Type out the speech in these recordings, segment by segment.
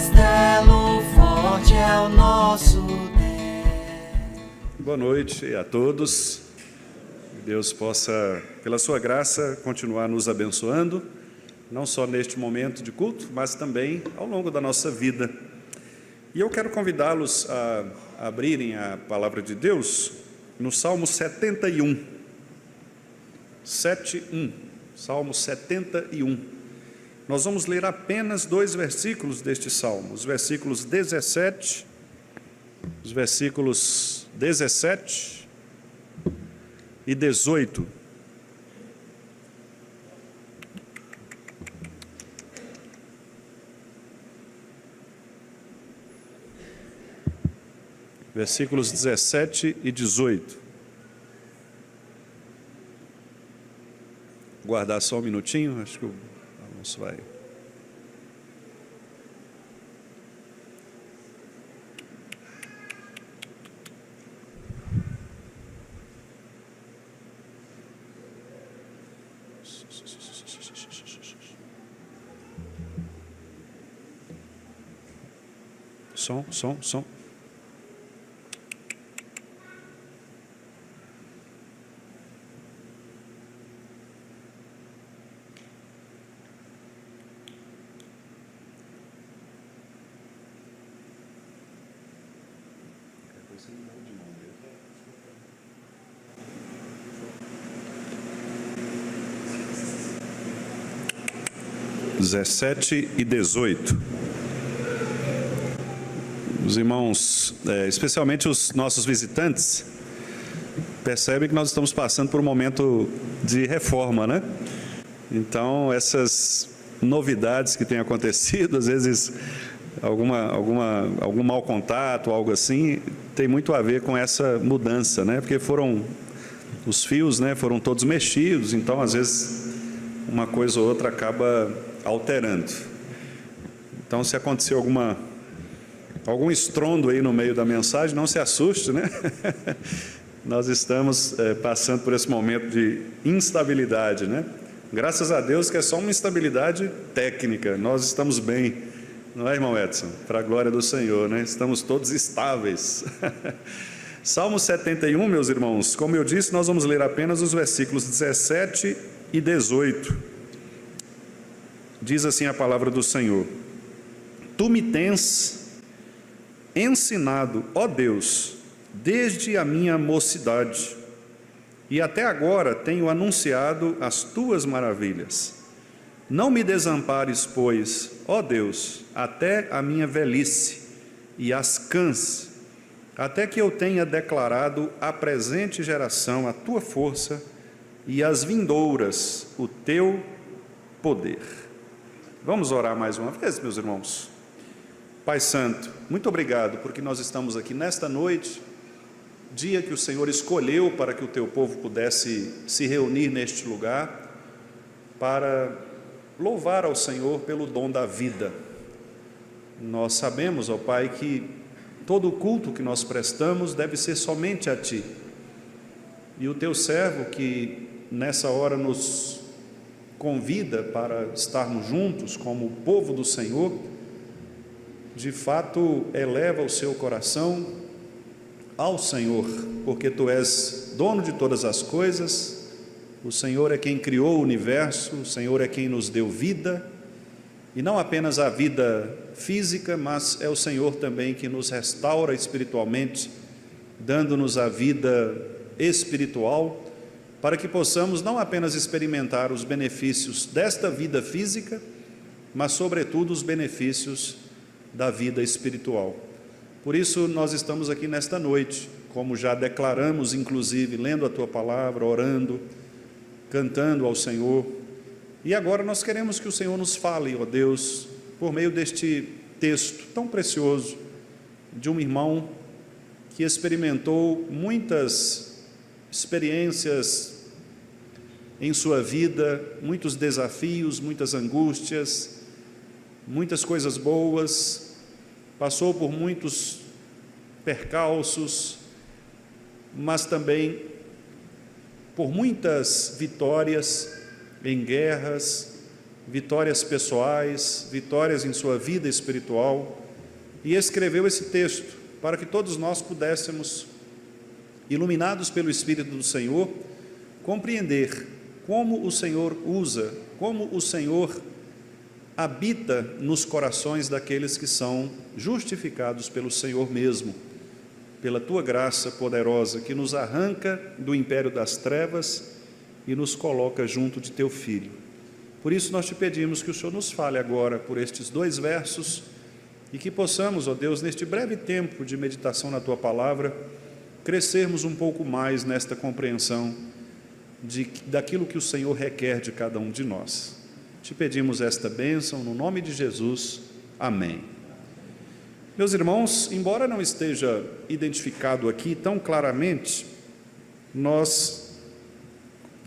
castelo forte é o nosso Deus. Boa noite a todos. Que Deus possa, pela sua graça, continuar nos abençoando, não só neste momento de culto, mas também ao longo da nossa vida. E eu quero convidá-los a abrirem a palavra de Deus no Salmo 71. 7:1. Salmo 71. Nós vamos ler apenas 2 versículos deste salmo, os versículos 17 e 18. Versículos 17 e 18. Guardar só um minutinho, acho que o Alonso vai. Som. (17 e 18). Os irmãos, especialmente os nossos visitantes, percebem que nós estamos passando por um momento de reforma, né? Então, essas novidades que têm acontecido, às vezes algum mau contato, algo assim, tem muito a ver com essa mudança, né? Porque os fios, né, foram todos mexidos, então às vezes uma coisa ou outra acaba alterando. Então, se acontecer algum estrondo aí no meio da mensagem, não se assuste, né? Nós estamos passando por esse momento de instabilidade, né? Graças a Deus que é só uma instabilidade técnica, nós estamos bem, não é, irmão Edson? Para a glória do Senhor, né? Estamos todos estáveis. Salmo 71, meus irmãos, como eu disse, nós vamos ler apenas os versículos 17 e 18. Diz assim a palavra do Senhor: Tu me tens ensinado, ó Deus, desde a minha mocidade, e até agora tenho anunciado as tuas maravilhas. Não me desampares, pois, ó Deus, até a minha velhice, e as canse, até que eu tenha declarado à presente geração a tua força, e às vindouras o teu poder. Vamos orar mais uma vez, meus irmãos. Pai Santo, muito obrigado porque nós estamos aqui nesta noite, dia que o Senhor escolheu para que o teu povo pudesse se reunir neste lugar, para louvar ao Senhor pelo dom da vida. Nós sabemos, ó Pai, que todo o culto que nós prestamos deve ser somente a Ti. E o teu servo que nessa hora nos convida para estarmos juntos como o povo do Senhor, de fato eleva o seu coração ao Senhor, porque Tu és dono de todas as coisas, o Senhor é quem criou o universo, o Senhor é quem nos deu vida, e não apenas a vida física, mas é o Senhor também que nos restaura espiritualmente, dando-nos a vida espiritual, para que possamos não apenas experimentar os benefícios desta vida física, mas sobretudo os benefícios da vida espiritual. Por isso nós estamos aqui nesta noite, como já declaramos, inclusive, lendo a Tua palavra, orando, cantando ao Senhor. E agora nós queremos que o Senhor nos fale, ó Deus, por meio deste texto tão precioso, de um irmão que experimentou muitas experiências em sua vida, muitos desafios, muitas angústias, muitas coisas boas, passou por muitos percalços, mas também por muitas vitórias em guerras, vitórias pessoais, vitórias em sua vida espiritual, e escreveu esse texto para que todos nós pudéssemos, iluminados pelo Espírito do Senhor, compreender como o Senhor usa, como o Senhor habita nos corações daqueles que são justificados pelo Senhor mesmo, pela tua graça poderosa, que nos arranca do império das trevas e nos coloca junto de teu Filho. Por isso nós te pedimos que o Senhor nos fale agora por estes 2 versos e que possamos, ó Deus, neste breve tempo de meditação na tua palavra, crescermos um pouco mais nesta compreensão daquilo que o Senhor requer de cada um de nós. Te pedimos esta bênção no nome de Jesus. Amém. Meus irmãos, embora não esteja identificado aqui tão claramente, nós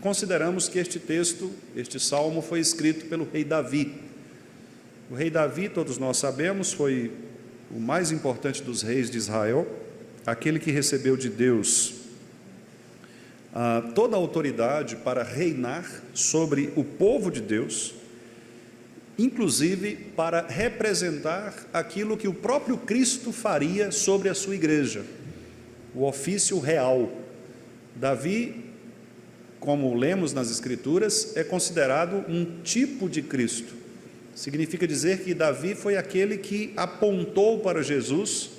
consideramos que este texto, este salmo, foi escrito pelo rei Davi. O rei Davi, todos nós sabemos, foi o mais importante dos reis de Israel, aquele que recebeu de Deus toda a autoridade para reinar sobre o povo de Deus, inclusive para representar aquilo que o próprio Cristo faria sobre a sua igreja, o ofício real. Davi, como lemos nas Escrituras, é considerado um tipo de Cristo. Significa dizer que Davi foi aquele que apontou para Jesus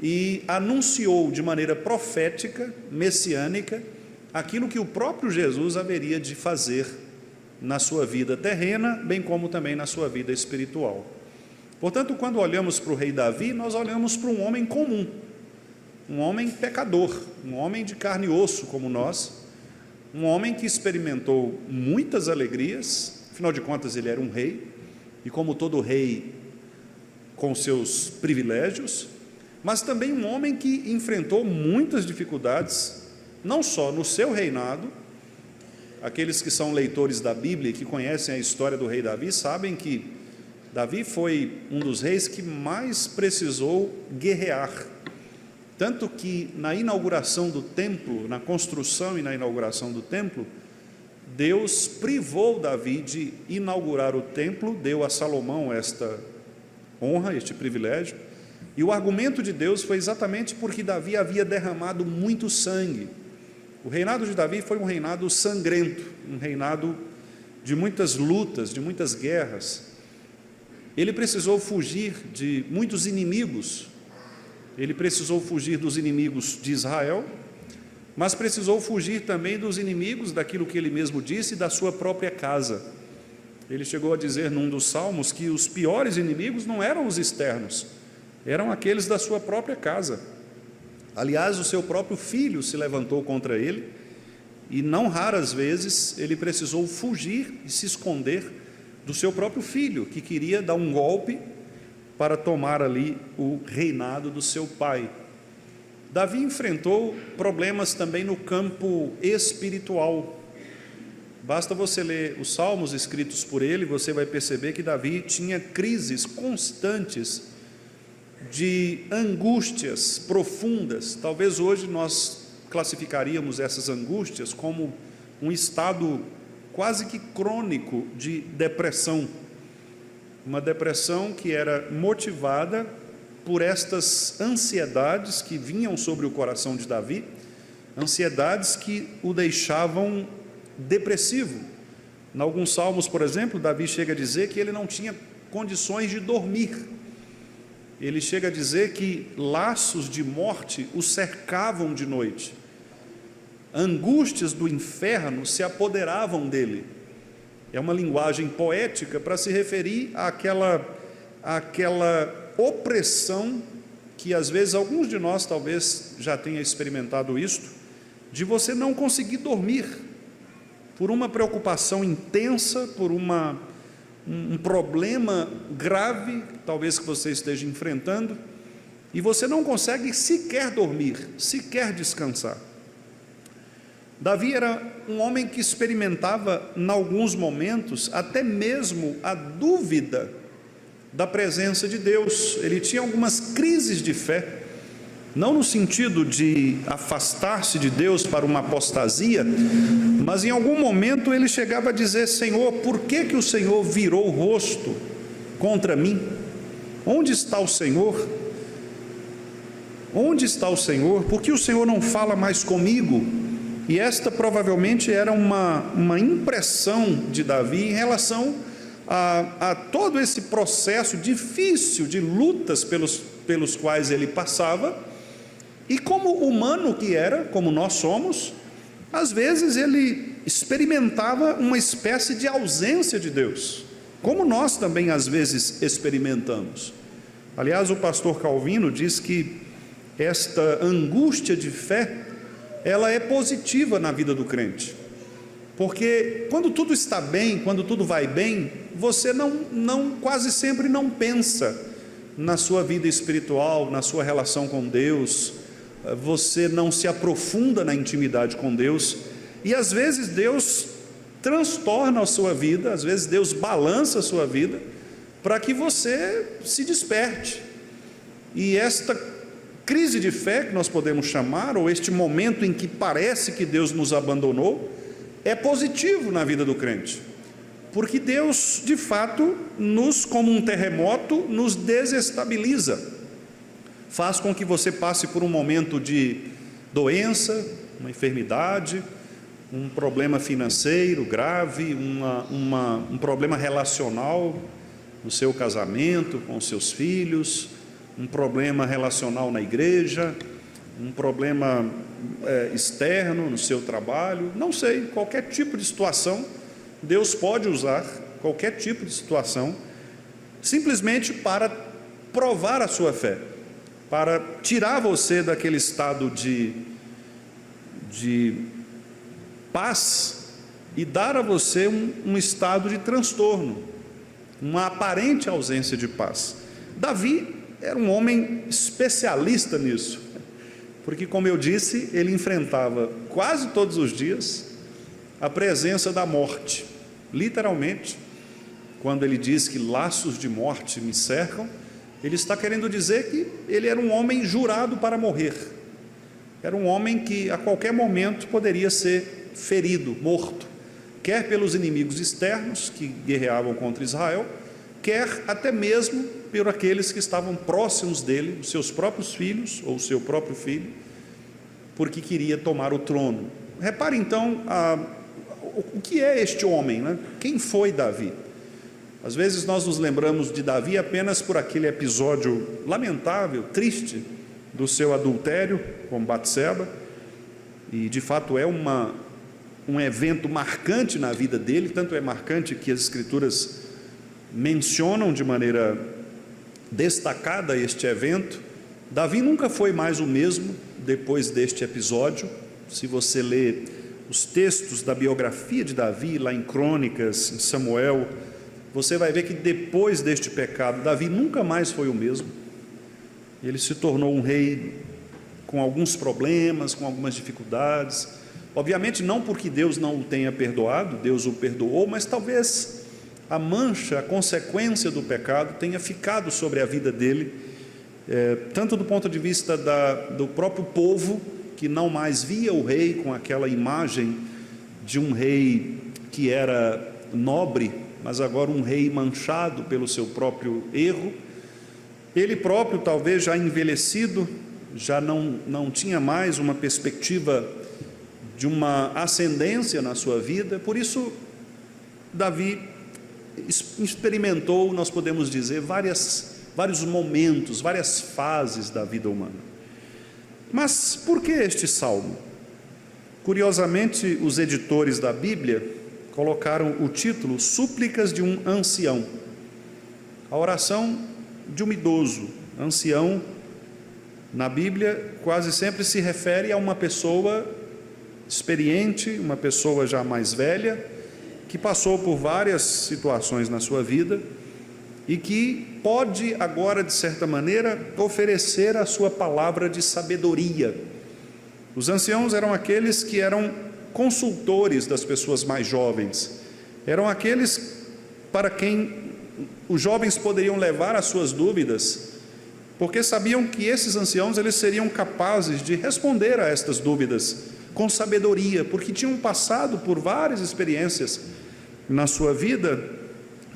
e anunciou de maneira profética, messiânica, aquilo que o próprio Jesus haveria de fazer na sua vida terrena, bem como também na sua vida espiritual. Portanto, quando olhamos para o rei Davi, nós olhamos para um homem comum, um homem pecador, um homem de carne e osso como nós, um homem que experimentou muitas alegrias, afinal de contas ele era um rei, e como todo rei com seus privilégios, mas também um homem que enfrentou muitas dificuldades, não só no seu reinado. Aqueles que são leitores da Bíblia e que conhecem a história do rei Davi sabem que Davi foi um dos reis que mais precisou guerrear, tanto que na inauguração do templo, na construção e na inauguração do templo, Deus privou Davi de inaugurar o templo, deu a Salomão esta honra, este privilégio, e o argumento de Deus foi exatamente porque Davi havia derramado muito sangue. O reinado de Davi foi um reinado sangrento, um reinado de muitas lutas, de muitas guerras. Ele precisou fugir de muitos inimigos, ele precisou fugir dos inimigos de Israel, mas precisou fugir também dos inimigos daquilo que ele mesmo disse, da sua própria casa. Ele chegou a dizer num dos salmos que os piores inimigos não eram os externos, eram aqueles da sua própria casa. Aliás, o seu próprio filho se levantou contra ele, e não raras vezes ele precisou fugir e se esconder do seu próprio filho, que queria dar um golpe para tomar ali o reinado do seu pai. Davi enfrentou problemas também no campo espiritual. Basta você ler os salmos escritos por ele, você vai perceber que Davi tinha crises constantes de angústias profundas. Talvez hoje nós classificaríamos essas angústias como um estado quase que crônico de depressão, uma depressão que era motivada por estas ansiedades que vinham sobre o coração de Davi, ansiedades que o deixavam depressivo. Em alguns salmos, por exemplo, Davi chega a dizer que ele não tinha condições de dormir. Ele chega a dizer que laços de morte o cercavam de noite, angústias do inferno se apoderavam dele. É uma linguagem poética para se referir àquela opressão que às vezes alguns de nós talvez já tenham experimentado isto, de você não conseguir dormir, por uma preocupação intensa, por um problema grave, talvez que você esteja enfrentando, e você não consegue sequer dormir, sequer descansar. Davi era um homem que experimentava, em alguns momentos, até mesmo a dúvida da presença de Deus. Ele tinha algumas crises de fé, não no sentido de afastar-se de Deus para uma apostasia, mas em algum momento ele chegava a dizer: Senhor, por que que o Senhor virou o rosto contra mim? Onde está o Senhor? Onde está o Senhor? Por que o Senhor não fala mais comigo? E esta provavelmente era uma impressão de Davi em relação a todo esse processo difícil de lutas pelos quais ele passava, e como humano que era, como nós somos, às vezes ele experimentava uma espécie de ausência de Deus, como nós também às vezes experimentamos. Aliás, o pastor Calvino diz que esta angústia de fé, ela é positiva na vida do crente, porque quando tudo está bem, quando tudo vai bem, você quase sempre não pensa na sua vida espiritual, na sua relação com Deus, você não se aprofunda na intimidade com Deus, e às vezes Deus transtorna a sua vida, às vezes Deus balança a sua vida, para que você se desperte. E esta crise de fé, que nós podemos chamar, ou este momento em que parece que Deus nos abandonou, é positivo na vida do crente, porque Deus, de fato, como um terremoto, nos desestabiliza, faz com que você passe por um momento de doença, uma enfermidade, um problema financeiro grave, um problema relacional no seu casamento, com os seus filhos, um problema relacional na igreja, um problema externo no seu trabalho, não sei, qualquer tipo de situação. Deus pode usar qualquer tipo de situação simplesmente para provar a sua fé, para tirar você daquele estado de paz e dar a você um estado de transtorno, uma aparente ausência de paz. Davi era um homem especialista nisso, porque, como eu disse, ele enfrentava quase todos os dias a presença da morte. Literalmente, quando ele diz que laços de morte me cercam, ele está querendo dizer que ele era um homem jurado para morrer, era um homem que a qualquer momento poderia ser ferido, morto, quer pelos inimigos externos que guerreavam contra Israel, quer até mesmo por aqueles que estavam próximos dele, os seus próprios filhos, ou o seu próprio filho, porque queria tomar o trono. Repare então o que é este homem, né? Quem foi Davi? Às vezes nós nos lembramos de Davi apenas por aquele episódio lamentável, triste, do seu adultério com Batseba, e de fato é um evento marcante na vida dele, tanto é marcante que as Escrituras mencionam de maneira destacada este evento. Davi nunca foi mais o mesmo depois deste episódio. Se você ler os textos da biografia de Davi, lá em Crônicas, em Samuel, você vai ver que depois deste pecado, Davi nunca mais foi o mesmo. Ele se tornou um rei com alguns problemas, com algumas dificuldades, obviamente não porque Deus não o tenha perdoado, Deus o perdoou, mas talvez a mancha, a consequência do pecado tenha ficado sobre a vida dele, tanto do ponto de vista do próprio povo, que não mais via o rei com aquela imagem de um rei que era nobre, mas agora um rei manchado pelo seu próprio erro. Ele próprio, talvez já envelhecido, já não tinha mais uma perspectiva de uma ascendência na sua vida. Por isso, Davi experimentou, nós podemos dizer, vários momentos, várias fases da vida humana. Mas por que este salmo? Curiosamente, os editores da Bíblia colocaram o título Súplicas de um Ancião. A oração de um idoso. Ancião, na Bíblia, quase sempre se refere a uma pessoa experiente, uma pessoa já mais velha, que passou por várias situações na sua vida e que pode agora, de certa maneira, oferecer a sua palavra de sabedoria. Os anciãos eram aqueles que eram consultores das pessoas mais jovens, eram aqueles para quem os jovens poderiam levar as suas dúvidas porque sabiam que esses anciãos eles seriam capazes de responder a estas dúvidas com sabedoria, porque tinham passado por várias experiências na sua vida,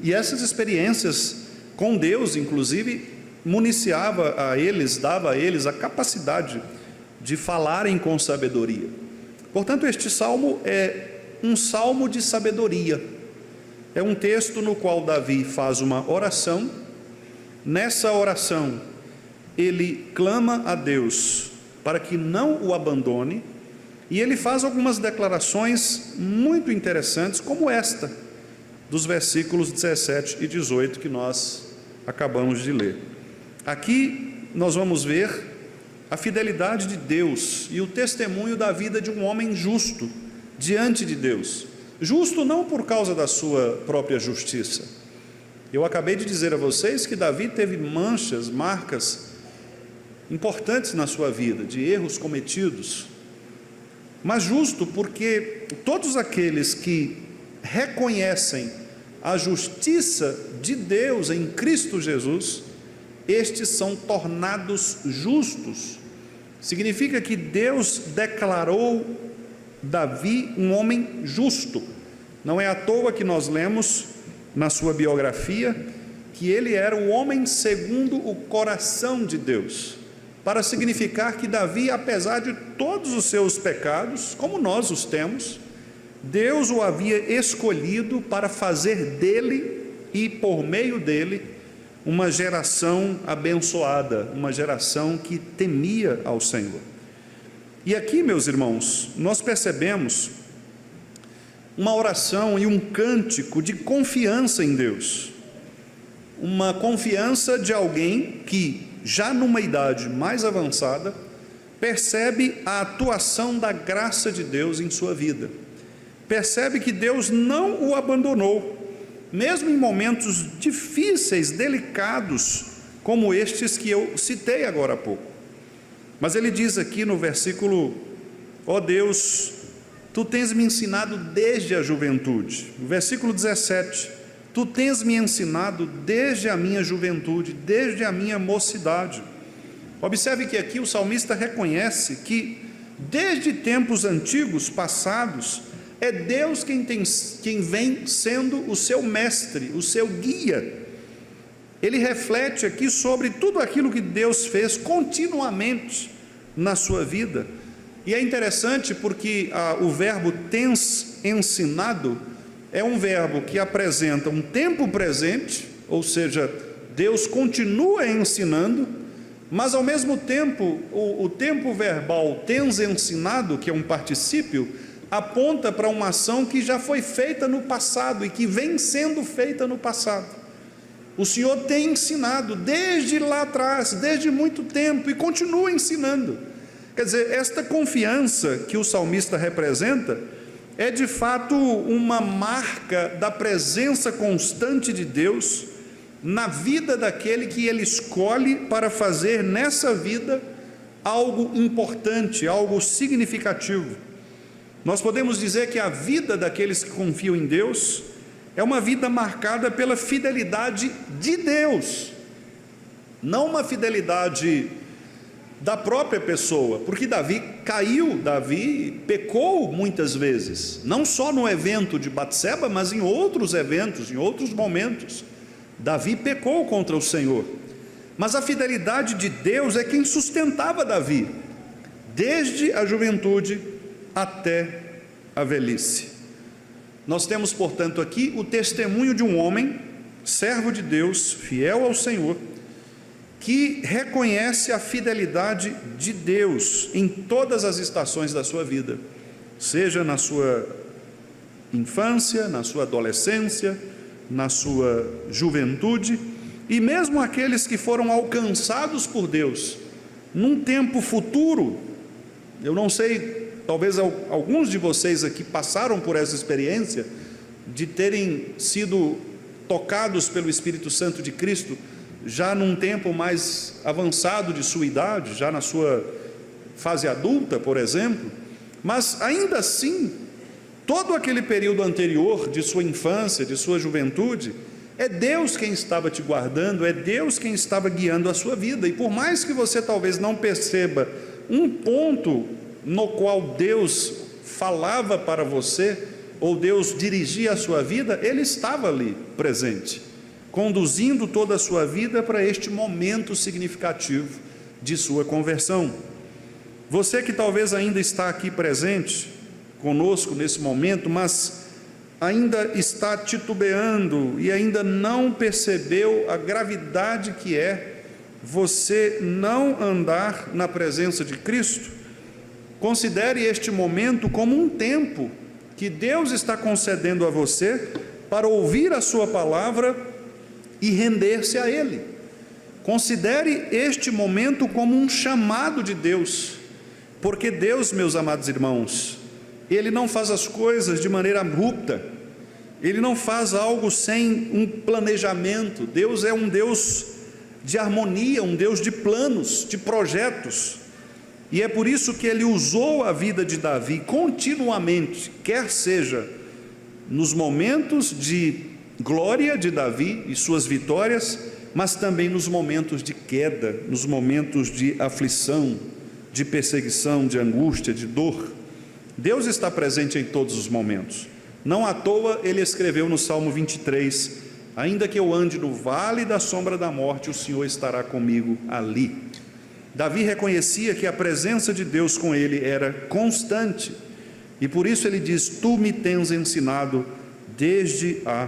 e essas experiências com Deus, inclusive, municiava a eles, dava a eles a capacidade de falarem com sabedoria. Portanto, este salmo é um salmo de sabedoria. É um texto no qual Davi faz uma oração. Nessa oração, ele clama a Deus para que não o abandone, e ele faz algumas declarações muito interessantes, como esta, dos versículos 17 e 18 que nós acabamos de ler. Aqui nós vamos ver a fidelidade de Deus e o testemunho da vida de um homem justo diante de Deus. Justo não por causa da sua própria justiça. Eu acabei de dizer a vocês que Davi teve marcas importantes na sua vida, de erros cometidos, mas justo porque todos aqueles que reconhecem a justiça de Deus em Cristo Jesus, estes são tornados justos. Significa que Deus declarou Davi um homem justo. Não é à toa que nós lemos na sua biografia que ele era o homem segundo o coração de Deus, para significar que Davi, apesar de todos os seus pecados, como nós os temos, Deus o havia escolhido para fazer dele e por meio dele uma geração abençoada, uma geração que temia ao Senhor. E aqui, meus irmãos, nós percebemos uma oração e um cântico de confiança em Deus, uma confiança de alguém que, já numa idade mais avançada, percebe a atuação da graça de Deus em sua vida, percebe que Deus não o abandonou, mesmo em momentos difíceis, delicados, como estes que eu citei agora há pouco. Mas ele diz aqui no versículo: ó Deus, tu tens me ensinado desde a juventude. No versículo 17, tu tens me ensinado desde a minha juventude, desde a minha mocidade. Observe que aqui o salmista reconhece que desde tempos antigos, passados, é Deus quem vem sendo o seu mestre, o seu guia. Ele reflete aqui sobre tudo aquilo que Deus fez continuamente na sua vida. E é interessante porque o verbo tens ensinado é um verbo que apresenta um tempo presente, ou seja, Deus continua ensinando, mas ao mesmo tempo o tempo verbal tens ensinado, que é um particípio, aponta para uma ação que já foi feita no passado e que vem sendo feita no passado. O Senhor tem ensinado desde lá atrás, desde muito tempo, e continua ensinando. Quer dizer, esta confiança que o salmista representa é de fato uma marca da presença constante de Deus na vida daquele que ele escolhe para fazer nessa vida algo importante, algo significativo. Nós podemos dizer que a vida daqueles que confiam em Deus é uma vida marcada pela fidelidade de Deus, não uma fidelidade da própria pessoa, porque Davi caiu, Davi pecou muitas vezes, não só no evento de Batseba, mas em outros eventos, em outros momentos. Davi pecou contra o Senhor, mas a fidelidade de Deus é quem sustentava Davi, desde a juventude até a velhice. Nós temos, portanto, aqui o testemunho de um homem, servo de Deus, fiel ao Senhor, que reconhece a fidelidade de Deus em todas as estações da sua vida, seja na sua infância, na sua adolescência, na sua juventude, e mesmo aqueles que foram alcançados por Deus num tempo futuro. Eu não sei, talvez alguns de vocês aqui passaram por essa experiência de terem sido tocados pelo Espírito Santo de Cristo já num tempo mais avançado de sua idade, já na sua fase adulta, por exemplo, mas ainda assim, todo aquele período anterior de sua infância, de sua juventude, É Deus quem estava te guardando, é Deus quem estava guiando a sua vida. E por mais que você talvez não perceba um ponto no qual Deus falava para você, ou Deus dirigia a sua vida, Ele estava ali presente, conduzindo toda a sua vida para este momento significativo de sua conversão. Você que talvez ainda está aqui presente conosco nesse momento, mas ainda está titubeando e ainda não percebeu a gravidade que é você não andar na presença de Cristo, considere este momento como um tempo que Deus está concedendo a você para ouvir a sua palavra e render-se a Ele. Considere este momento como um chamado de Deus, porque Deus, meus amados irmãos, Ele não faz as coisas de maneira abrupta, Ele não faz algo sem um planejamento. Deus é um Deus de harmonia, um Deus de planos, de projetos, e é por isso que Ele usou a vida de Davi continuamente, quer seja nos momentos de glória de Davi e suas vitórias, mas também nos momentos de queda, nos momentos de aflição, de perseguição, de angústia, de dor. Deus está presente em todos os momentos. Não à toa Ele escreveu no Salmo 23, ainda que eu ande no vale da sombra da morte, o Senhor estará comigo ali. Davi reconhecia que a presença de Deus com ele era constante, e por isso ele diz: tu me tens ensinado desde a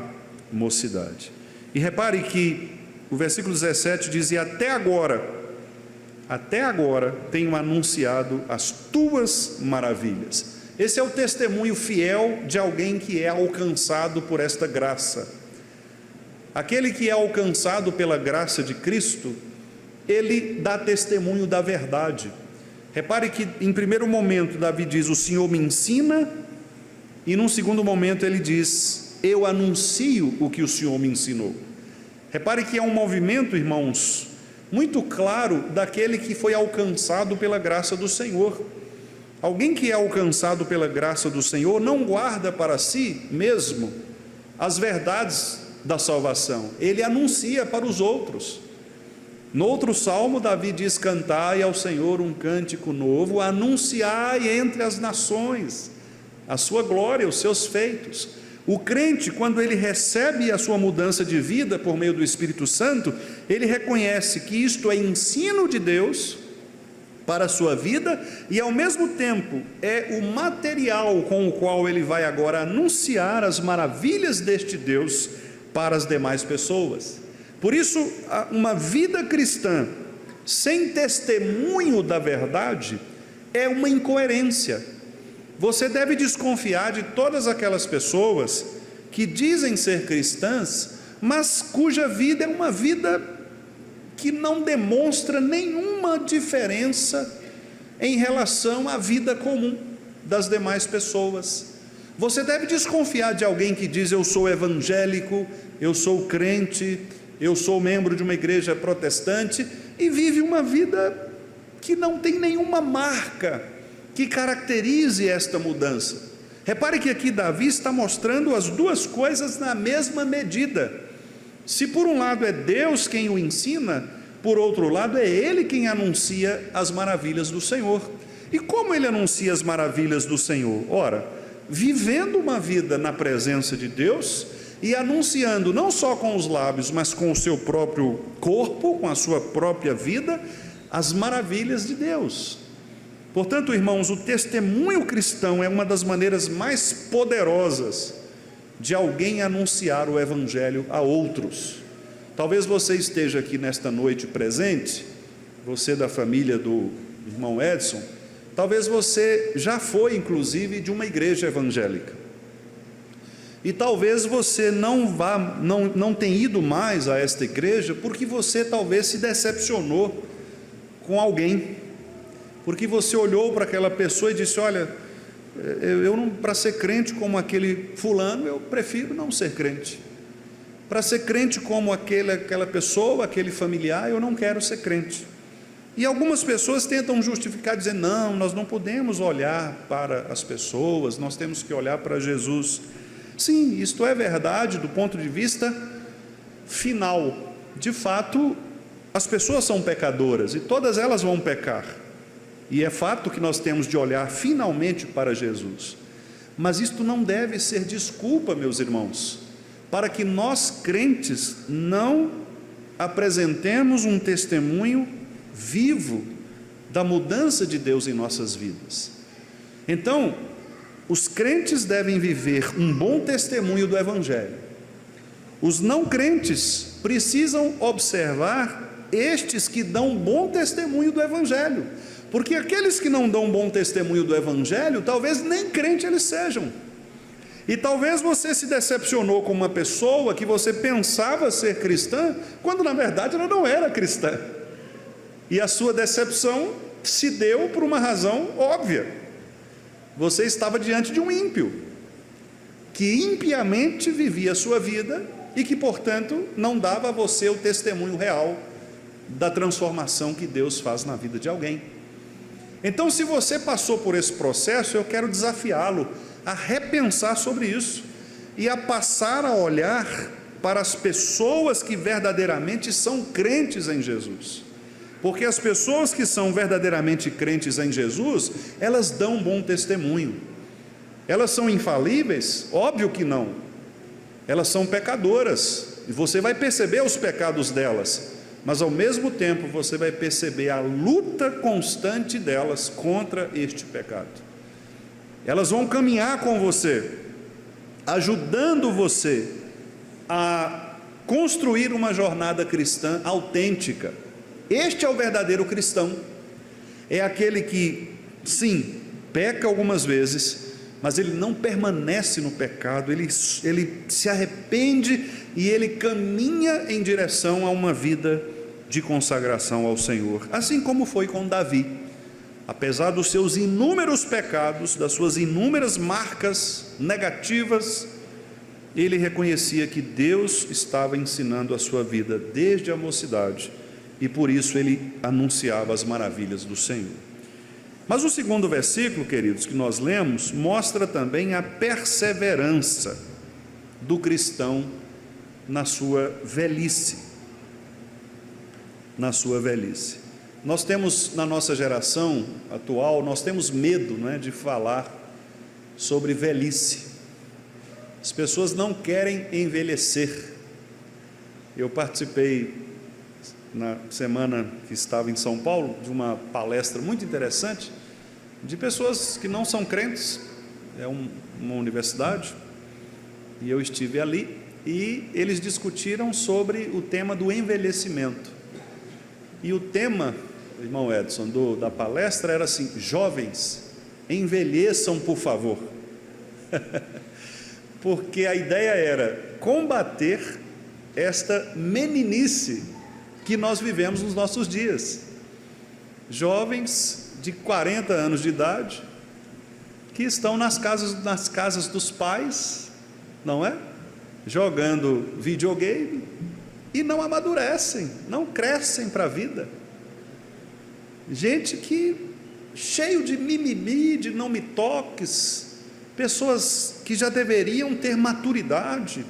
mocidade. E repare que o versículo 17 diz: e até agora tenho anunciado as tuas maravilhas. Esse é o testemunho fiel de alguém que é alcançado por esta graça. Aquele que é alcançado pela graça de Cristo, ele dá testemunho da verdade. Repare que em primeiro momento Davi diz: o Senhor me ensina, e num segundo momento ele diz: eu anuncio o que o Senhor me ensinou. Repare que é um movimento, irmãos, muito claro daquele que foi alcançado pela graça do Senhor. Alguém que é alcançado pela graça do Senhor não guarda para si mesmo as verdades da salvação, ele anuncia para os outros. No outro salmo, Davi diz: cantai ao Senhor um cântico novo, anunciai entre as nações a sua glória, os seus feitos. O crente, quando ele recebe a sua mudança de vida por meio do Espírito Santo, ele reconhece que isto é ensino de Deus para a sua vida, e ao mesmo tempo é o material com o qual ele vai agora anunciar as maravilhas deste Deus para as demais pessoas. Por isso, uma vida cristã sem testemunho da verdade é uma incoerência. Você deve desconfiar de todas aquelas pessoas que dizem ser cristãs, mas cuja vida é uma vida que não demonstra nenhuma diferença em relação à vida comum das demais pessoas. Você deve desconfiar de alguém que diz: eu sou evangélico, eu sou crente, eu sou membro de uma igreja protestante, e vive uma vida que não tem nenhuma marca que caracterize esta mudança. Repare que aqui Davi está mostrando as duas coisas na mesma medida. Se por um lado é Deus quem o ensina, por outro lado é Ele quem anuncia as maravilhas do Senhor. E como Ele anuncia as maravilhas do Senhor? Ora, vivendo uma vida na presença de Deus e anunciando não só com os lábios, mas com o seu próprio corpo, com a sua própria vida, as maravilhas de Deus. Portanto, irmãos, o testemunho cristão é uma das maneiras mais poderosas de alguém anunciar o Evangelho a outros. Talvez você esteja aqui nesta noite presente, você da família do irmão Edson, talvez você já foi inclusive de uma igreja evangélica, e talvez você não tenha ido mais a esta igreja, porque você talvez se decepcionou com alguém, porque você olhou para aquela pessoa e disse: olha, para ser crente como aquele fulano, eu prefiro não ser crente. Para ser crente como aquela pessoa, aquele familiar, eu não quero ser crente. E algumas pessoas tentam justificar, dizendo: não, nós não podemos olhar para as pessoas, nós temos que olhar para Jesus. Sim, isto é verdade do ponto de vista final. De fato, as pessoas são pecadoras e todas elas vão pecar. E é fato que nós temos de olhar finalmente para Jesus. Mas isto não deve ser desculpa, meus irmãos, para que nós crentes não apresentemos um testemunho vivo da mudança de Deus em nossas vidas. Então, os crentes devem viver um bom testemunho do Evangelho. Os não crentes precisam observar estes que dão bom testemunho do Evangelho, porque aqueles que não dão bom testemunho do Evangelho, talvez nem crente eles sejam. E talvez você se decepcionou com uma pessoa que você pensava ser cristã, quando na verdade ela não era cristã. E a sua decepção se deu por uma razão óbvia. Você estava diante de um ímpio, que impiamente vivia a sua vida e que, portanto, não dava a você o testemunho real da transformação que Deus faz na vida de alguém. Então, se você passou por esse processo, eu quero desafiá-lo a repensar sobre isso e a passar a olhar para as pessoas que verdadeiramente são crentes em Jesus. Porque as pessoas que são verdadeiramente crentes em Jesus, elas dão um bom testemunho. Elas são infalíveis? Óbvio que não. Elas são pecadoras, e você vai perceber os pecados delas, mas ao mesmo tempo você vai perceber a luta constante delas contra este pecado. Elas vão caminhar com você, ajudando você a construir uma jornada cristã autêntica. Este é o verdadeiro cristão, é aquele que, sim, peca algumas vezes, mas ele não permanece no pecado, ele se arrepende e ele caminha em direção a uma vida de consagração ao Senhor, assim como foi com Davi. Apesar dos seus inúmeros pecados, das suas inúmeras marcas negativas, ele reconhecia que Deus estava ensinando a sua vida desde a mocidade, e por isso ele anunciava as maravilhas do Senhor. Mas o segundo versículo, queridos, que nós lemos, mostra também a perseverança do cristão na sua velhice. Na sua velhice. Nós temos, na nossa geração atual, nós temos medo, não é, de falar sobre velhice. As pessoas não querem envelhecer. Eu participei na semana que estava em São Paulo de uma palestra muito interessante de pessoas que não são crentes. É uma universidade, e eu estive ali, e eles discutiram sobre o tema do envelhecimento. E o tema, irmão Edson, da palestra era assim: jovens, envelheçam por favor. Porque a ideia era combater esta meninice que nós vivemos nos nossos dias. Jovens de 40 anos de idade, que estão nas casas dos pais, não é? Jogando videogame, e não amadurecem, não crescem para a vida. Gente que, cheio de mimimi, de não me toques, pessoas que já deveriam ter maturidade,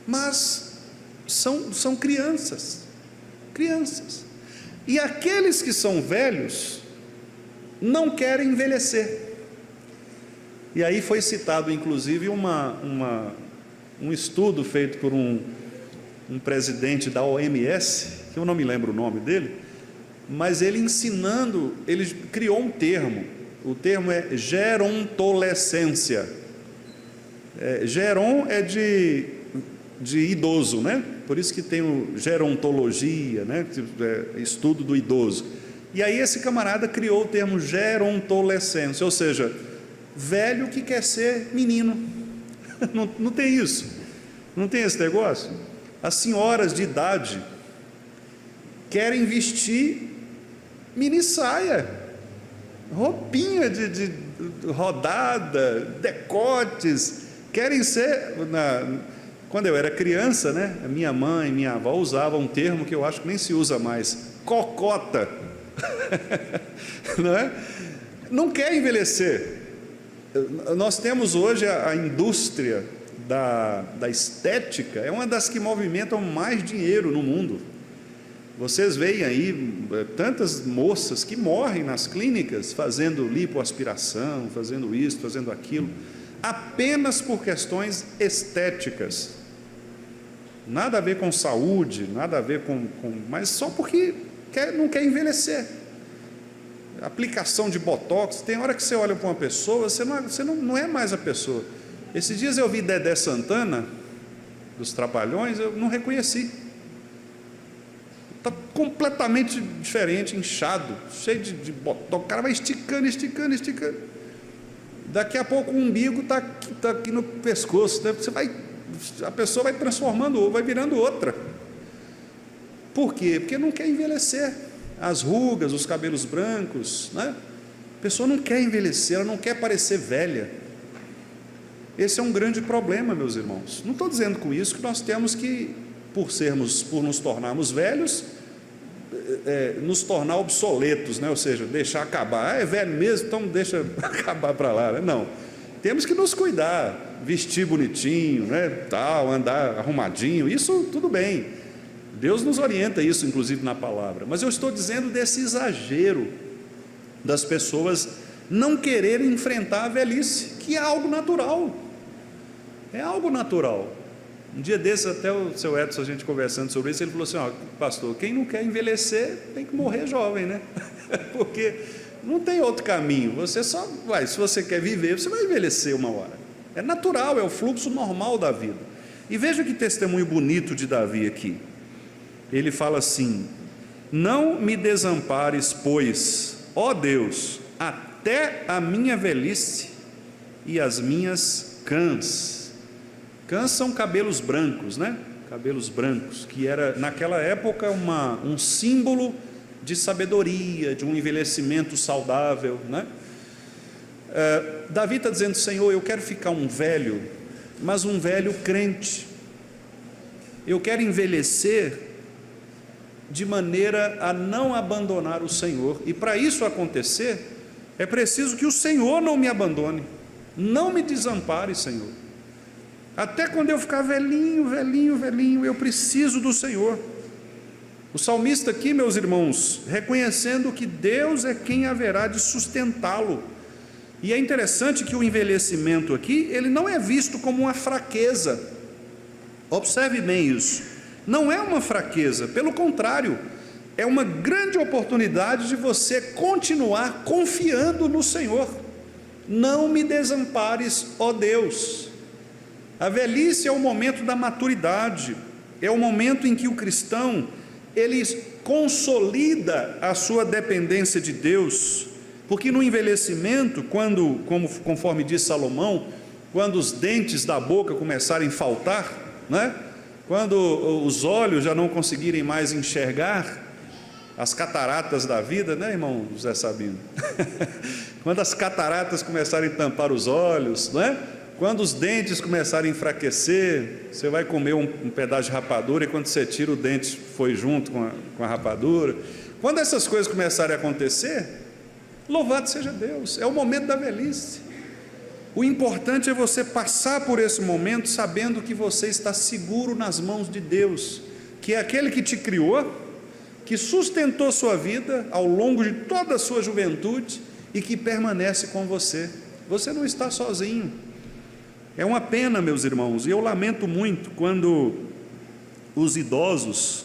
mas são crianças, e aqueles que são velhos, não querem envelhecer. E aí foi citado inclusive um estudo feito por um presidente da OMS, que eu não me lembro o nome dele, mas ele criou um termo, o termo é gerontolescência. Geron é de idoso, né? Por isso que tem o gerontologia, né? Estudo do idoso. E aí esse camarada criou o termo gerontolescência, ou seja, velho que quer ser menino. Não tem isso, não tem esse negócio. As senhoras de idade querem vestir mini saia, roupinha de rodada, decotes, querem ser... Quando eu era criança, né, a minha mãe e minha avó usavam um termo que eu acho que nem se usa mais: cocota. Não é? Não quer envelhecer. Nós temos hoje a indústria da estética é uma das que movimentam mais dinheiro no mundo. Vocês veem aí tantas moças que morrem nas clínicas fazendo lipoaspiração, fazendo isso, fazendo aquilo, apenas por questões estéticas. Nada a ver com saúde, nada a ver mas só porque não quer envelhecer. Aplicação de botox, tem hora que você olha para uma pessoa, você não é mais a pessoa. Esses dias eu vi Dedé Santana, dos Trapalhões, eu não reconheci. Está completamente diferente, inchado, cheio de botox. O cara vai esticando. Daqui a pouco o umbigo está aqui no pescoço, né? A pessoa vai transformando, vai virando outra. Por quê? Porque não quer envelhecer. As rugas, os cabelos brancos, né? A pessoa não quer envelhecer, ela não quer parecer velha. Esse é um grande problema, meus irmãos. Não estou dizendo com isso que nós temos que, por nos tornarmos velhos, nos tornar obsoletos, né? Ou seja, deixar acabar. É velho mesmo, então deixa acabar para lá, né? Não. Temos que nos cuidar, vestir bonitinho, né? Tal, andar arrumadinho, isso tudo bem. Deus nos orienta isso, inclusive, na palavra. Mas eu estou dizendo desse exagero das pessoas não quererem enfrentar a velhice, que é algo natural. É algo natural. Um dia desses, até o seu Edson, a gente conversando sobre isso, ele falou assim: ó, pastor, quem não quer envelhecer tem que morrer jovem, né? Porque não tem outro caminho. Você só vai, se você quer viver, você vai envelhecer uma hora. É natural, é o fluxo normal da vida. E veja que testemunho bonito de Davi aqui. Ele fala assim: não me desampares, pois, ó Deus, até a minha velhice e as minhas cãs. Cãs são cabelos brancos, né? Cabelos brancos, que era naquela época um símbolo de sabedoria, de um envelhecimento saudável, né? Davi está dizendo: Senhor, eu quero ficar um velho, mas um velho crente. Eu quero envelhecer de maneira a não abandonar o Senhor, e para isso acontecer, é preciso que o Senhor não me abandone, não me desampare, Senhor. Até quando eu ficar velhinho, eu preciso do Senhor. O salmista aqui, meus irmãos, reconhecendo que Deus é quem haverá de sustentá-lo. E é interessante que o envelhecimento aqui, ele não é visto como uma fraqueza. Observe bem isso. Não é uma fraqueza, pelo contrário, é uma grande oportunidade de você continuar confiando no Senhor. Não me desampares, ó Deus. A velhice é o momento da maturidade, é o momento em que o cristão, ele consolida a sua dependência de Deus, porque no envelhecimento, conforme diz Salomão, quando os dentes da boca começarem a faltar, né? Quando os olhos já não conseguirem mais enxergar, as cataratas da vida, né, irmão José Sabino? Quando as cataratas começarem a tampar os olhos, né? Quando os dentes começarem a enfraquecer, você vai comer um pedaço de rapadura e quando você tira o dente foi junto com a rapadura. Quando essas coisas começarem a acontecer, louvado seja Deus, é o momento da velhice. O importante é você passar por esse momento sabendo que você está seguro nas mãos de Deus, que é aquele que te criou, que sustentou sua vida ao longo de toda a sua juventude e que permanece com você. Você não está sozinho. É uma pena, meus irmãos, e eu lamento muito quando os idosos,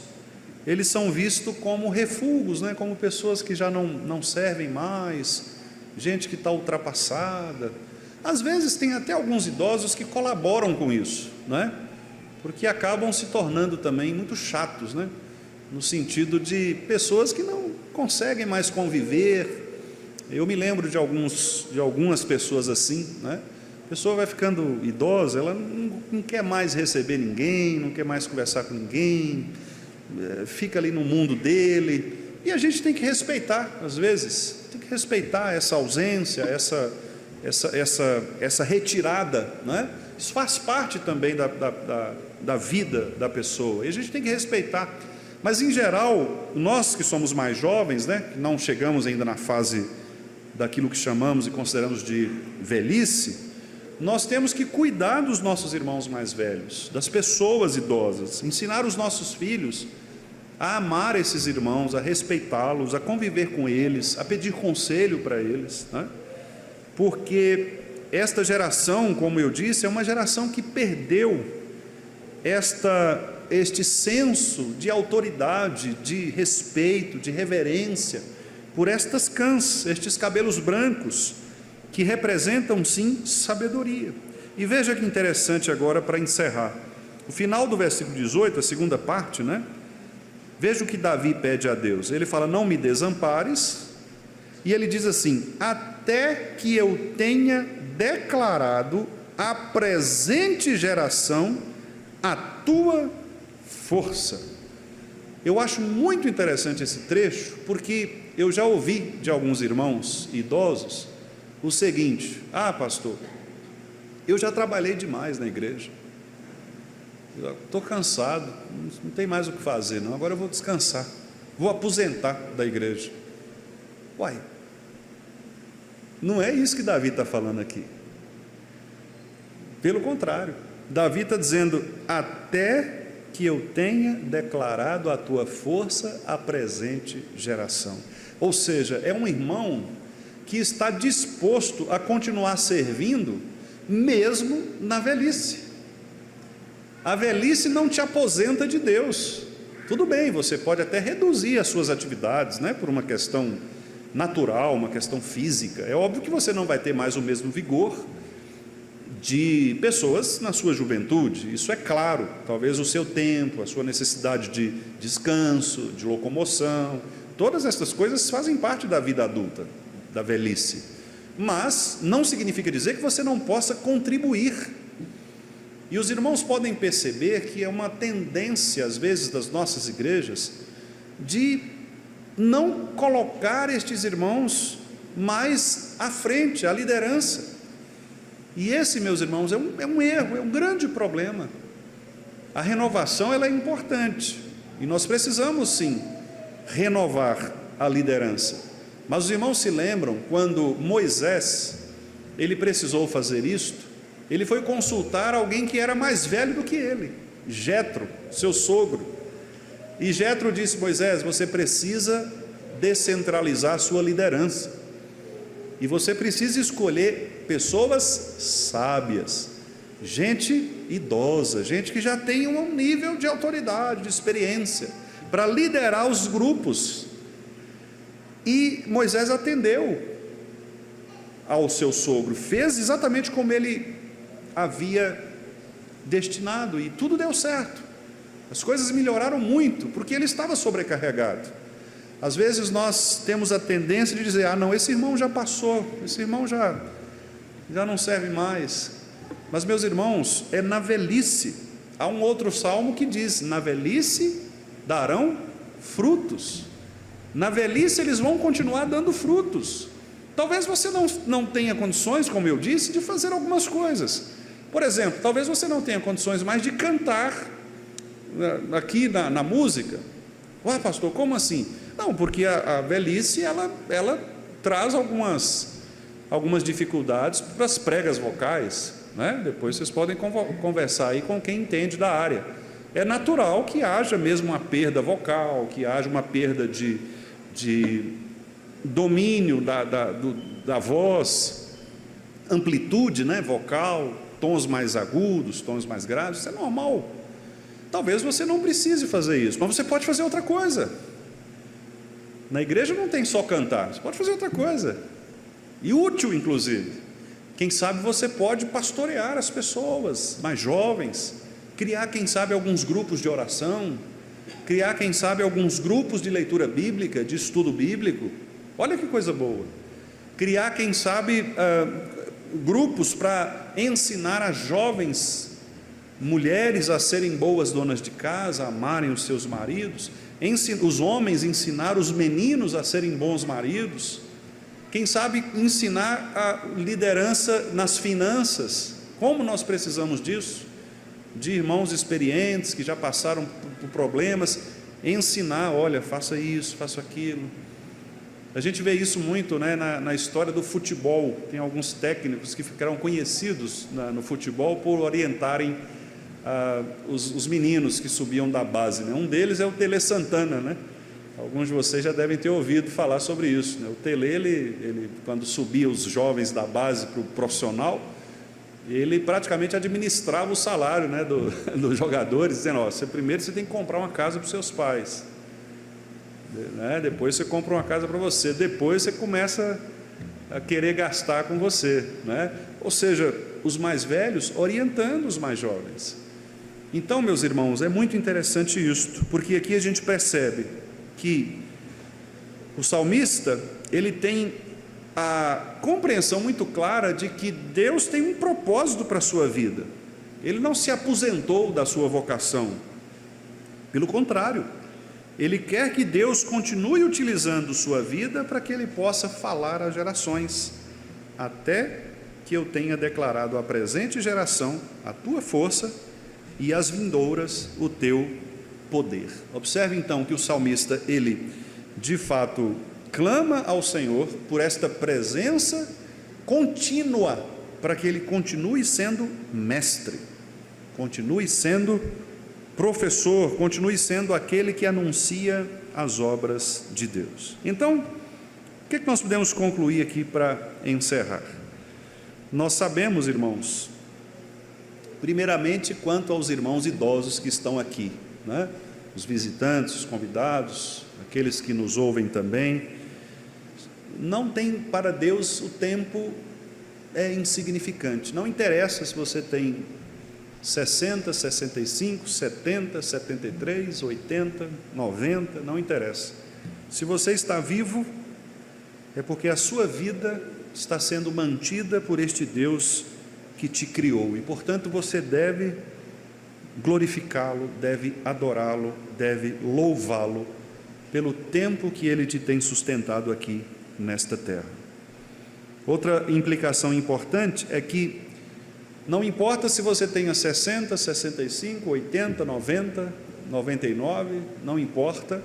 eles são vistos como refugos, né? Como pessoas que já não servem mais, gente que está ultrapassada. Às vezes tem até alguns idosos que colaboram com isso, né? Porque acabam se tornando também muito chatos, né? No sentido de pessoas que não conseguem mais conviver. Eu me lembro de algumas pessoas assim, né? A pessoa vai ficando idosa, ela não quer mais receber ninguém, não quer mais conversar com ninguém, fica ali no mundo dele, e a gente tem que respeitar, às vezes, tem que respeitar essa ausência, essa retirada, né? Isso faz parte também da vida da pessoa, e a gente tem que respeitar. Mas em geral, nós que somos mais jovens, né, que não chegamos ainda na fase daquilo que chamamos e consideramos de velhice, nós temos que cuidar dos nossos irmãos mais velhos, das pessoas idosas, ensinar os nossos filhos a amar esses irmãos, a respeitá-los, a conviver com eles, a pedir conselho para eles, né? Porque esta geração, como eu disse, é uma geração que perdeu este senso de autoridade, de respeito, de reverência por estas cãs, estes cabelos brancos, que representam sim sabedoria. E veja que interessante agora, para encerrar, o final do versículo 18, a segunda parte, né? Veja o que Davi pede a Deus. Ele fala: não me desampares, e ele diz assim: até que eu tenha declarado à presente geração a tua força. Eu acho muito interessante esse trecho, porque eu já ouvi de alguns irmãos idosos o seguinte: ah, pastor, eu já trabalhei demais na igreja, estou cansado, não tem mais o que fazer não, agora eu vou descansar, vou aposentar da igreja. Uai, não é isso que Davi está falando aqui. Pelo contrário, Davi está dizendo: até que eu tenha declarado a tua força à presente geração. Ou seja, é um irmão que está disposto a continuar servindo mesmo na velhice. A velhice não te aposenta de Deus. Tudo bem, você pode até reduzir as suas atividades, né, por uma questão natural, uma questão física. É óbvio que você não vai ter mais o mesmo vigor de pessoas na sua juventude, isso é claro. Talvez o seu tempo, a sua necessidade de descanso, de locomoção, todas essas coisas fazem parte da vida adulta, da velhice. Mas não significa dizer que você não possa contribuir. E os irmãos podem perceber que é uma tendência, às vezes, das nossas igrejas, de não colocar estes irmãos mais à frente, à liderança. E esse, meus irmãos, é um erro, é um grande problema. A renovação, ela é importante, e nós precisamos sim renovar a liderança. Mas os irmãos se lembram quando Moisés, ele precisou fazer isto, ele foi consultar alguém que era mais velho do que ele, Jetro, seu sogro. E Jetro disse: Moisés, você precisa descentralizar a sua liderança, e você precisa escolher pessoas sábias, gente idosa, gente que já tem um nível de autoridade, de experiência, para liderar os grupos. E Moisés atendeu ao seu sogro, fez exatamente como ele havia destinado, e tudo deu certo. As coisas melhoraram muito, porque ele estava sobrecarregado. Às vezes nós temos a tendência de dizer: ah, não, esse irmão já passou, esse irmão já não serve mais. Mas, meus irmãos, é na velhice. Há um outro salmo que diz: na velhice darão frutos. Na velhice eles vão continuar dando frutos. Talvez você não tenha condições, como eu disse, de fazer algumas coisas. Por exemplo, talvez você não tenha condições mais de cantar aqui na música. Ué, pastor, como assim? Não, porque a velhice ela traz algumas dificuldades para as pregas vocais, né? Depois vocês podem conversar aí com quem entende da área. É natural que haja mesmo uma perda vocal, que haja uma perda de domínio da voz, amplitude, né, vocal, tons mais agudos, tons mais graves. Isso é normal. Talvez você não precise fazer isso, mas você pode fazer outra coisa. Na igreja não tem só cantar, você pode fazer outra coisa, e útil inclusive. Quem sabe você pode pastorear as pessoas mais jovens, criar quem sabe alguns grupos de oração, criar quem sabe alguns grupos de leitura bíblica, de estudo bíblico. Olha que coisa boa. Criar quem sabe grupos para ensinar as jovens mulheres a serem boas donas de casa, a amarem os seus maridos, os homens ensinar os meninos a serem bons maridos, quem sabe ensinar a liderança nas finanças, como nós precisamos disso, de irmãos experientes que já passaram por problemas, ensinar: olha, faça isso, faça aquilo. A gente vê isso muito, né, na história do futebol. Tem alguns técnicos que ficaram conhecidos no futebol por orientarem os meninos que subiam da base, né? Um deles é o Tele Santana, né? Alguns de vocês já devem ter ouvido falar sobre isso, né? O Tele, ele quando subia os jovens da base para o profissional, ele praticamente administrava o salário, né, dos jogadores, dizendo: ó, primeiro você tem que comprar uma casa para os seus pais, né? Depois você compra uma casa para você, depois você começa a querer gastar com você, né? Ou seja, os mais velhos orientando os mais jovens. Então, meus irmãos, é muito interessante isto, porque aqui a gente percebe que o salmista, ele tem a compreensão muito clara de que Deus tem um propósito para a sua vida. Ele não se aposentou da sua vocação, pelo contrário, ele quer que Deus continue utilizando sua vida para que ele possa falar às gerações, até que eu tenha declarado à presente geração a tua força e às vindouras o teu poder. Observe então que o salmista, ele de fato clama ao Senhor por esta presença contínua, para que ele continue sendo mestre, continue sendo professor, continue sendo aquele que anuncia as obras de Deus. Então, o que nós podemos concluir aqui para encerrar? Nós sabemos, irmãos, primeiramente quanto aos irmãos idosos que estão aqui, né? Os visitantes, os convidados, aqueles que nos ouvem também, não tem para Deus o tempo é insignificante. Não interessa se você tem 60, 65, 70, 73, 80, 90, não interessa. Se você está vivo, é porque a sua vida está sendo mantida por este Deus que te criou, e portanto você deve glorificá-lo, deve adorá-lo, deve louvá-lo pelo tempo que ele te tem sustentado aqui nesta terra. Outra implicação importante é que não importa se você tenha 60, 65, 80, 90, 99, não importa.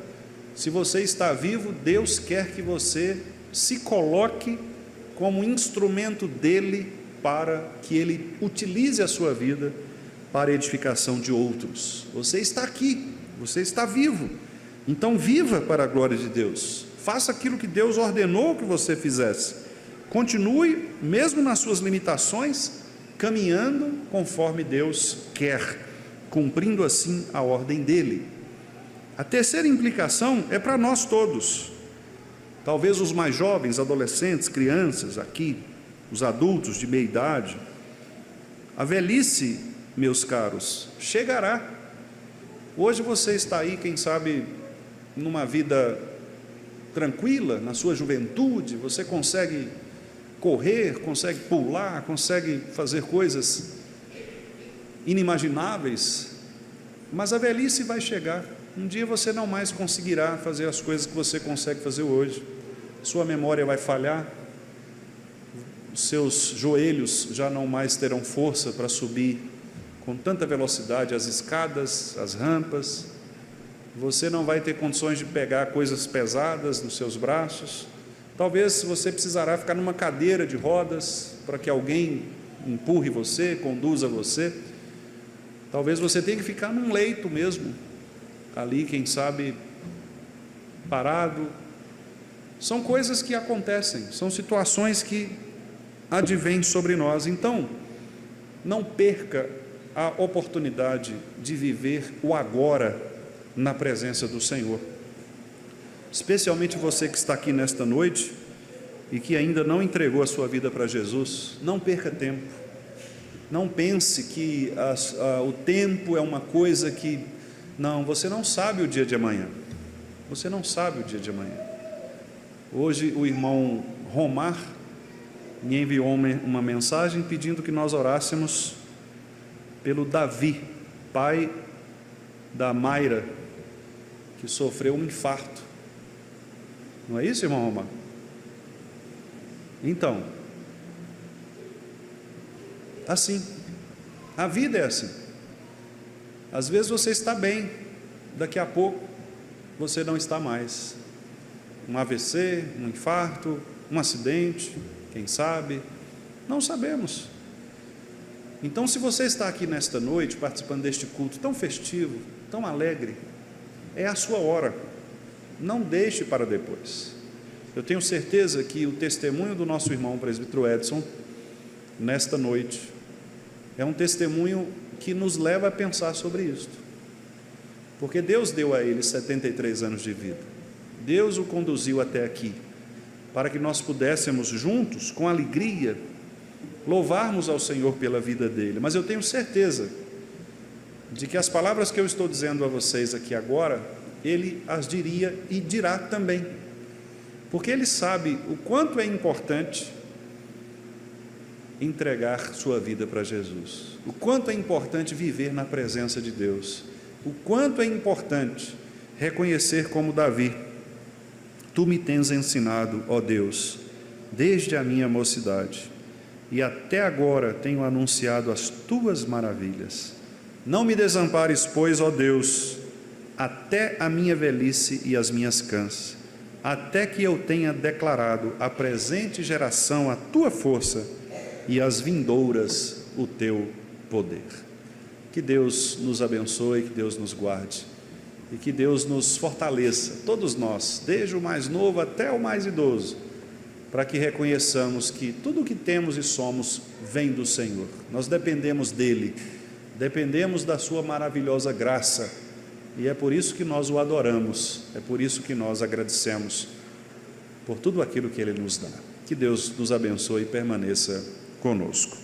Se você está vivo, Deus quer que você se coloque como instrumento dele, para que ele utilize a sua vida para a edificação de outros. Você está aqui, você está vivo, então viva para a glória de Deus. Faça aquilo que Deus ordenou que você fizesse. Continue, mesmo nas suas limitações, caminhando conforme Deus quer, cumprindo assim a ordem dele. A terceira implicação é para nós todos. Talvez os mais jovens, adolescentes, crianças aqui, os adultos de meia idade. A velhice, meus caros, chegará. Hoje você está aí, quem sabe, numa vida tranquila, na sua juventude, você consegue correr, consegue pular, consegue fazer coisas inimagináveis, mas a velhice vai chegar. Um dia você não mais conseguirá fazer as coisas que você consegue fazer hoje. Sua memória vai falhar, os seus joelhos já não mais terão força para subir com tanta velocidade as escadas, as rampas. Você não vai ter condições de pegar coisas pesadas nos seus braços. Talvez você precisará ficar numa cadeira de rodas para que alguém empurre você, conduza você. Talvez você tenha que ficar num leito mesmo, ali, quem sabe, parado. São coisas que acontecem, são situações que advêm sobre nós. Então, não perca a oportunidade de viver o agora na presença do Senhor. Especialmente você que está aqui nesta noite e que ainda não entregou a sua vida para Jesus, não perca tempo. Não pense que o tempo é uma coisa que... Não, você não sabe o dia de amanhã. Você não sabe o dia de amanhã. Hoje o irmão Romar me enviou uma mensagem pedindo que nós orássemos pelo Davi, pai da Mayra, que sofreu um infarto. Não é isso, irmão Romar? Então, assim, a vida é assim. Às vezes você está bem, daqui a pouco você não está mais. um AVC, um infarto, um acidente, quem sabe? Não sabemos. Então, se você está aqui nesta noite, participando deste culto tão festivo, tão alegre, é a sua hora. Não deixe para depois. Eu tenho certeza que o testemunho do nosso irmão presbítero Edson, nesta noite, é um testemunho que nos leva a pensar sobre isto. Porque Deus deu a ele 73 anos de vida. Deus o conduziu até aqui, para que nós pudéssemos juntos, com alegria, louvarmos ao Senhor pela vida dele. Mas eu tenho certeza de que as palavras que eu estou dizendo a vocês aqui agora, ele as diria e dirá também, porque ele sabe o quanto é importante entregar sua vida para Jesus, o quanto é importante viver na presença de Deus, o quanto é importante reconhecer como Davi: tu me tens ensinado, ó Deus, desde a minha mocidade, e até agora tenho anunciado as tuas maravilhas. Não me desampares, pois, ó Deus, até a minha velhice e as minhas cãs, até que eu tenha declarado à presente geração a tua força e às vindouras o teu poder. Que Deus nos abençoe, que Deus nos guarde e que Deus nos fortaleça, todos nós, desde o mais novo até o mais idoso, para que reconheçamos que tudo o que temos e somos vem do Senhor. Nós dependemos dele, dependemos da sua maravilhosa graça, e é por isso que nós o adoramos, é por isso que nós agradecemos por tudo aquilo que ele nos dá. Que Deus nos abençoe e permaneça conosco.